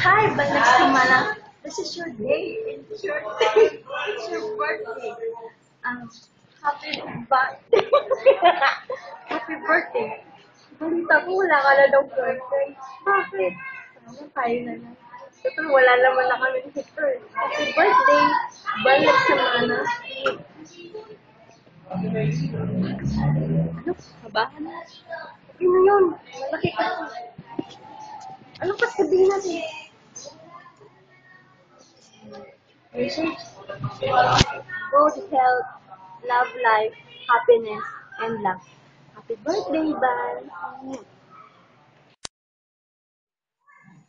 Hi, balik si Mana. This is your day. It's your day. It's your birthday. Happy birthday. Happy birthday. Balita ko, wala ka na daw birthday. Bakit? Sama tayo na lang. Ito, wala naman na kami dito. Happy birthday. Balik si Mana. Ano? Kabahan na. Ano yun? Malaki ka. Ano pa sabihin natin? Good health, love life, happiness, and love. Happy birthday, Van!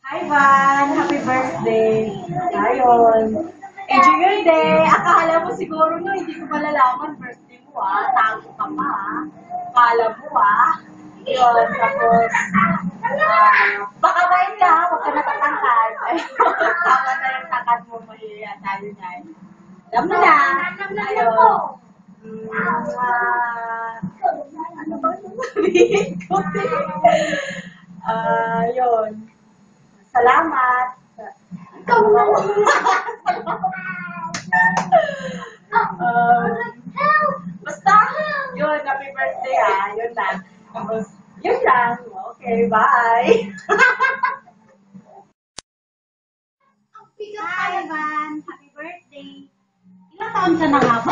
Hi, Van! Happy birthday! Ayun. Enjoy your day! Akala mo siguro no, hindi ko malalaman birthday mo tago ka pa Akala mo Yun, tapos, baka bain ka huwag ka natatangkad. Tama na yung takad mo, mahiya tayo na. Alam mo na! Ayun. Ano ba yung sabihin ko? Yun. Salamat. Ikaw na. Basta, yun, happy birthday yun lang. Tapos, yun lang. Okay, bye. Hi, Van. Happy birthday. Ilang taon ka na nga ba?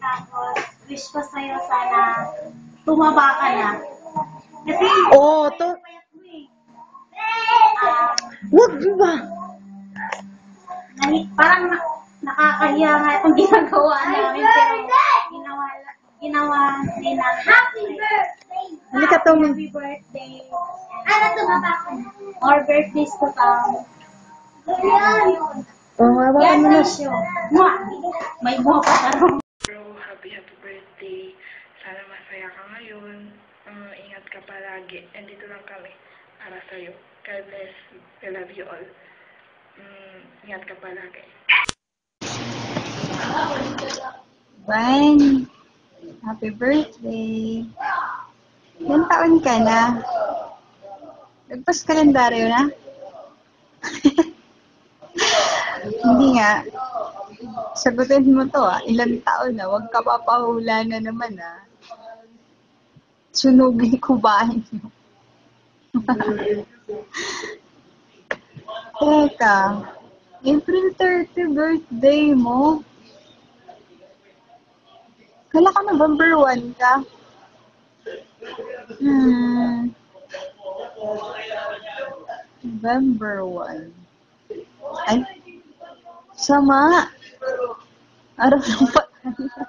Tapos, wish ko sa'yo sana tumaba ka na. Kasi, payat mo eh. Wag ba? Parang nakakahiya nga itong ginagawa namin. Pero ginawa din namin. Happy birthday! Halika, Tommy. Happy birthday! Ano tumaba ka na? More birthdays to come. Hawakan mo na. May buha pa sa room. Happy birthday. Sana masaya ka ngayon. Ingat ka palagi. Andito lang kami para sa'yo. God bless. I love you all. Ingat ka palagi. Van, happy birthday. Ilan taon ka na? Nagpas kalendaryo na? Hindi nga. Sagutin mo to ilang taon na, huwag ka papahula na naman Sunugin ko bahay mo. Teka, April 30 birthday mo? Kala ka November 1 ka? November 1. Ay, sama. Araw ng patanda.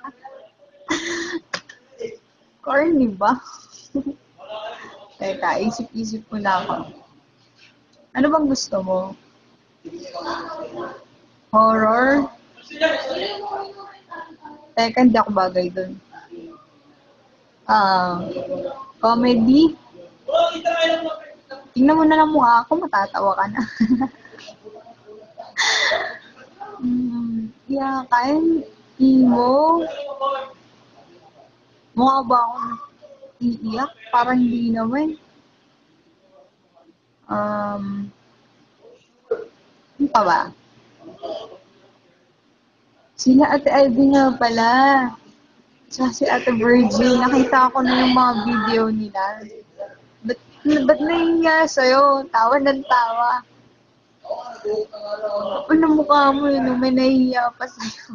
Corny ba? Teka, isip-isip ko na ako. Ano bang gusto mo? Horror? Teka, hindi ako bagay dun. Comedy? Tingnan mo na lang mukha ako, matatawa ka na. Kain, emo. Mukha ba ako iiyak? Parang hindi naman. Ano pa ba? Sila Ate Ivy nga pala. Tsaka si Ate Virgin. Nakita ko na yung mga video nila. Ba't nahihiya sa'yo? Tawa ng tawa. Ano mukha mo yun? May nahihiya pa sa'yo.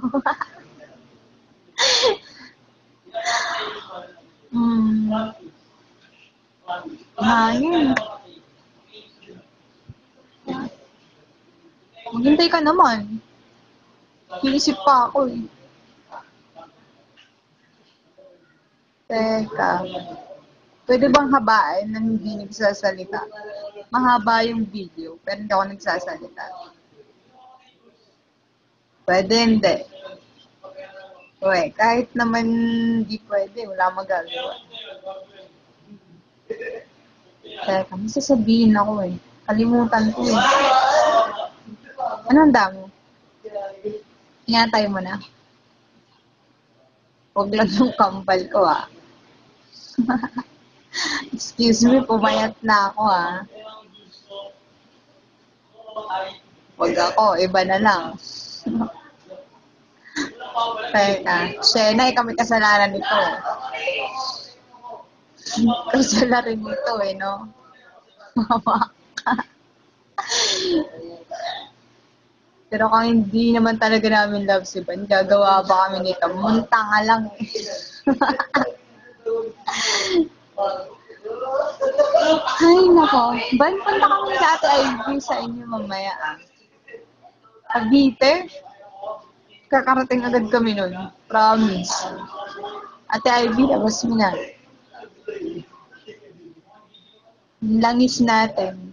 Hangin. Maghintay ka naman. Iisip pa ako Teka. Pwede bang habaan nang hindi nagsasalita? Mahaba yung video, pero hindi ako nagsasalita. Pwede, hindi. Uy, kahit naman hindi pwede, wala magagawa. Teka, may sasabihin ako Kalimutan ko Anong damo? Ingantay mo na. Huwag lang yung kambal ko Excuse me, pumayat na ako Wag ako, iba na lang. Teka, Shena, kami kasalanan nito eh. Kasalanan rin nito eh, no? Mama ka. Pero kung hindi naman talaga namin love si Van, gagawa ba kami nito? Munta nga lang eh. Ay, nako. Van, punta kami sa Ate Ivy sa inyo mamaya ah. Cavite? Kakarating agad kami nun. Promise. Ate Ivy, labas mo na. Langis natin.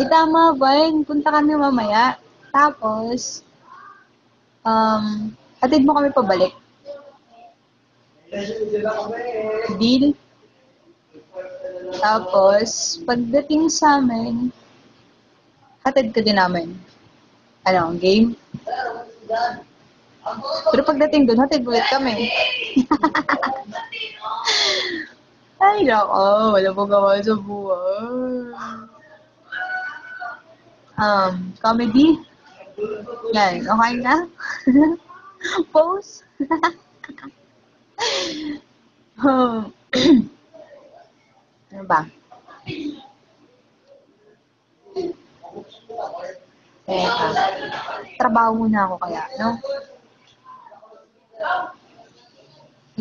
Tama, Van. Punta kami mamaya. Tapos, atid mo kami pabalik. Deal? Tapos, pagdating sa amin, hatid ka din namin. Ano, game? Pero pagdating doon, hatid ulit kami. Ay, nako. Wala po gawa sa buhay. Comedy? Yan, okay na? Pose? Ano ba? Teka. Trabaho muna ako kaya, no?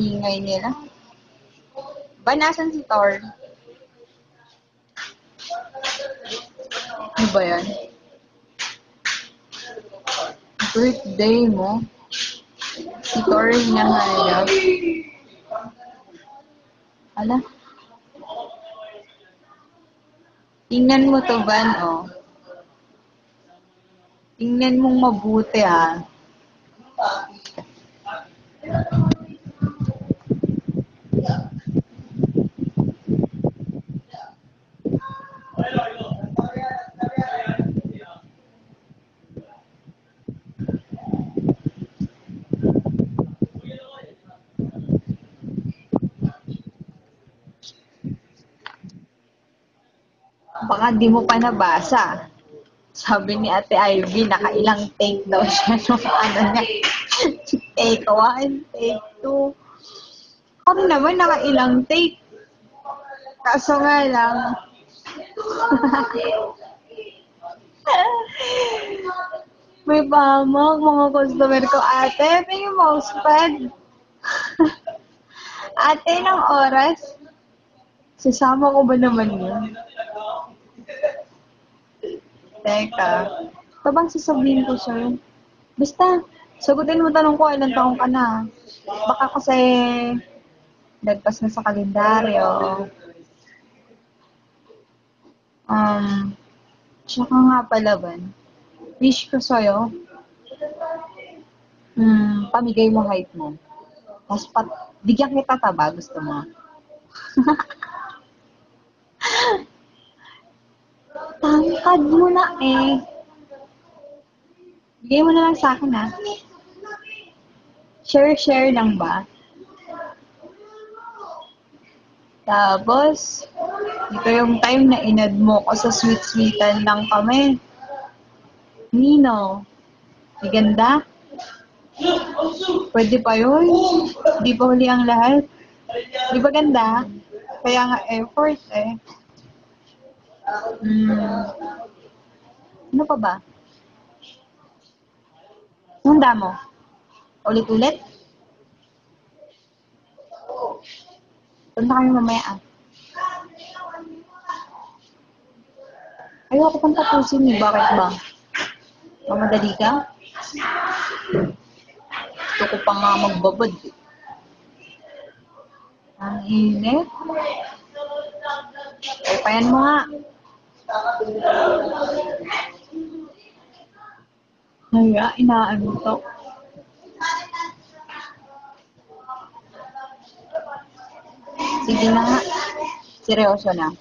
Ingay nila. Ba, nasan si Thor? Ano ba yan? Birthday mo? Si Thor hinahanap. Ala? Tingnan mo to, Van, oh. Tingnan mong mabuti, ha. Baka di mo pa nabasa. Sabi ni Ate Ivy, nakailang take daw siya nung ano niya. Take 1, take 2. Ako naman, nakailang take. Kaso nga lang, may pahamak mga customer ko. Ate, may mousepad. Ate, ng oras. Sasama ko ba naman yun? Teka. Ito bang sasabihin ko sa'yo? Basta, sagutin mo tanong ko, ilang taong ka na. Baka kasi nagpas na sa kalendaryo. Tsaka nga pala, Van. Wish ko sa'yo, pamigay mo height mo. Tapos bigyan kita taba, gusto mo. Tangkad mo na eh. Bigay mo na lang sa akin, ha? Share lang ba? Tapos, ito yung time na inad mo ko sa sweet-sweetan lang kami. Nino, ganda? Pwede pa yun? Di pa huli ang lahat? Di ba ganda? Kaya nga effort eh. Ano pa ba? Handa mo? Ulit-ulit? Punta kami mamaya ah. Ayoko pang tapusin eh. Bakit ba? Mamadali ka? Gusto ko pa nga magbabad eh. Ang init. Ay, payan mo nga. Kaya, inaano to. Sige na nga. Seryoso na.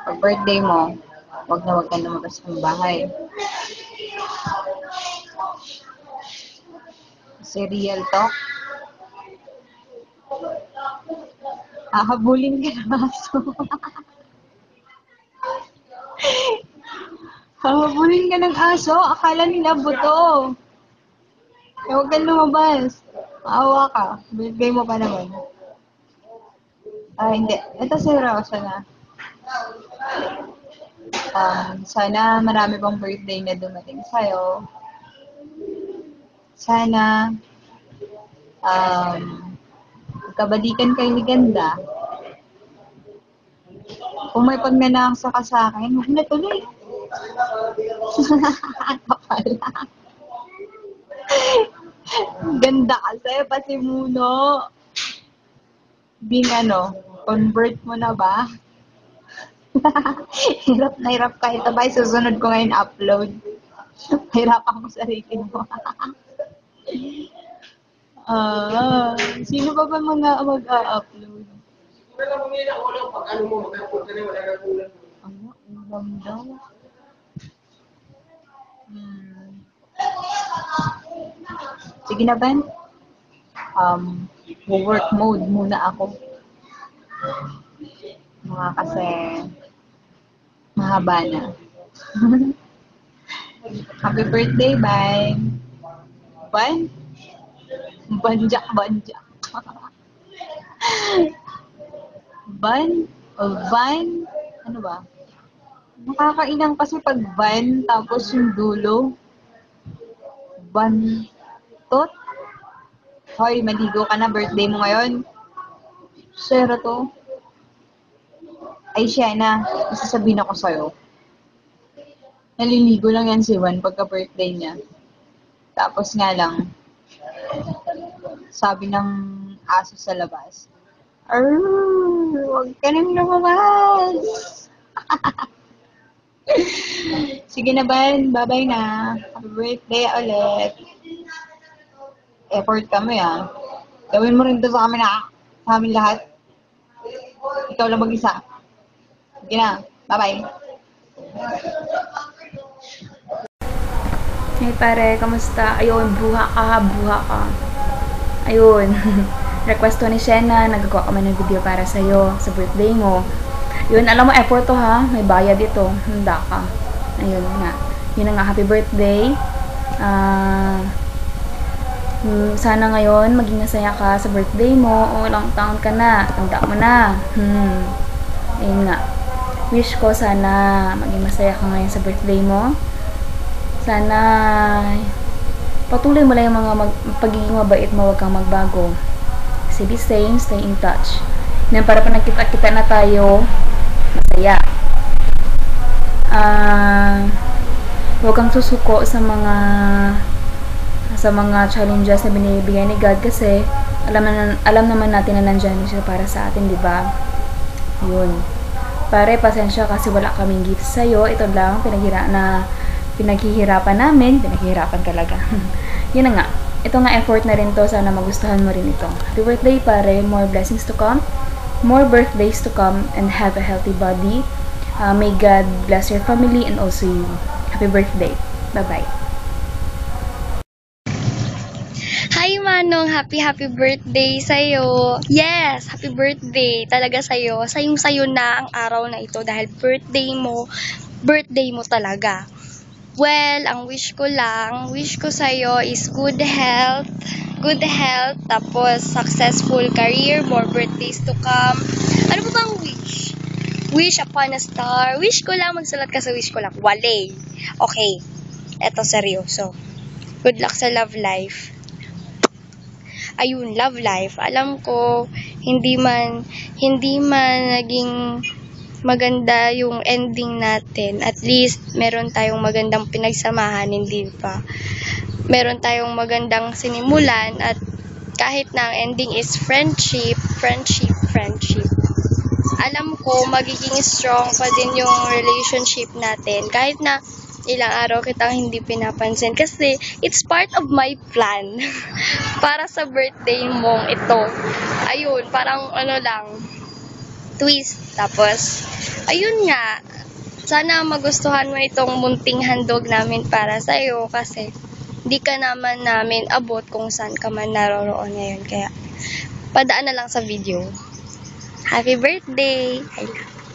Pag birthday mo, wag ka na lumabas ng bahay. Kasi real talk. Hahabulin ka ng aso. Hahabulin ka ng aso. Akala nila buto. Eh, huwag kang lumabas. Maawa ka. Birthday mo pa naman. Hindi. Ito seryoso na. Sana marami pang birthday na dumating sa'yo. Sana magkabalikan kayo ni Ganda. Kung may pagnanaksa ka sa akin, huwag na tuloy. Kapala. Ganda ka sa'yo, pasimuno. Convert mo na ba? Hirap na hirap ka. Ito ba, susunod ko ngayon upload. Hirapan ko sarili mo. Sino pa ba mga mag-upload? Ulam daw. Sige na, Ben. Work mode muna ako. Kasi mahaba na. Happy birthday, bye. Bye. Banjak. Van? Ano ba? Nakakainang kasi pag van, tapos yung dulo. Bantot? Hoy, maligo ka na, birthday mo ngayon. Sera to. Ay, Sienna, sasabihin ako sa'yo. Naliligo lang yan si Juan pagka-birthday niya. Tapos nga lang, sabi ng aso sa labas, huwag ka nang lumabas. Sige na, Ben. Bye-bye na. Happy birthday ulit. Effort kami, Gawin mo rin to sa amin lahat. Ikaw lang mag-isa. Sige na. Bye-bye. Hey pare, kamusta? Ayun, buha ka. Ayun, request to ni Sienna, nagagawa kami ng video para sa'yo, sa birthday mo. Yun, alam mo, effort to ha, may bayad ito, handa ka. Ayun nga, yun nga, happy birthday. Sana ngayon, maging masaya ka sa birthday mo, o ilang taon ka na, tanda mo na. Ayun nga, wish ko sana maging masaya ka ngayon sa birthday mo. Sana patuloy mo lang yung mga pagiging mabait mo, huwag kang magbago. Kasi be same, stay in touch. Yan, para pa nagkita-kita na tayo, masaya. Huwag kang susuko sa mga challenges na binibigay ni God kasi alam naman natin na nandyan siya para sa atin, di ba? Yun. Pare, pasensya kasi wala kaming gift sa'yo. Ito lang, pinaghihirapan namin. Pinaghihirapan talaga. Yun na nga. Ito nga effort na rin to. Sana magustuhan mo rin ito. Happy birthday, pare. More blessings to come. More birthdays to come. And have a healthy body. May God bless your family and also you. Happy birthday. Bye-bye. Hi Manong, happy birthday sa'yo. Yes, happy birthday talaga sa'yo. Sayong-sayo na ang araw na ito dahil birthday mo talaga. Well, ang wish ko sa'yo is good health, tapos successful career, more birthdays to come. Ano ba bang wish? Wish upon a star. Wish ko lang, magsulat ka sa wish ko lang. Wale. Okay, eto seryoso. Good luck sa love life. Ayun, love life. Alam ko, hindi man naging maganda yung ending natin. At least, meron tayong magandang pinagsamahan, hindi ba? Meron tayong magandang sinimulan at kahit na ang ending is friendship. Alam ko, magiging strong pa din yung relationship natin. Kahit na ilang araw kitang hindi pinapansin. Kasi, it's part of my plan. Para sa birthday mong ito. Ayun, parang twist. Tapos, ayun nga, sana magustuhan mo itong munting handog namin para sa'yo kasi di ka naman namin abot kung saan ka man naroroon ngayon. Kaya, padaan na lang sa video. Happy birthday! I love you.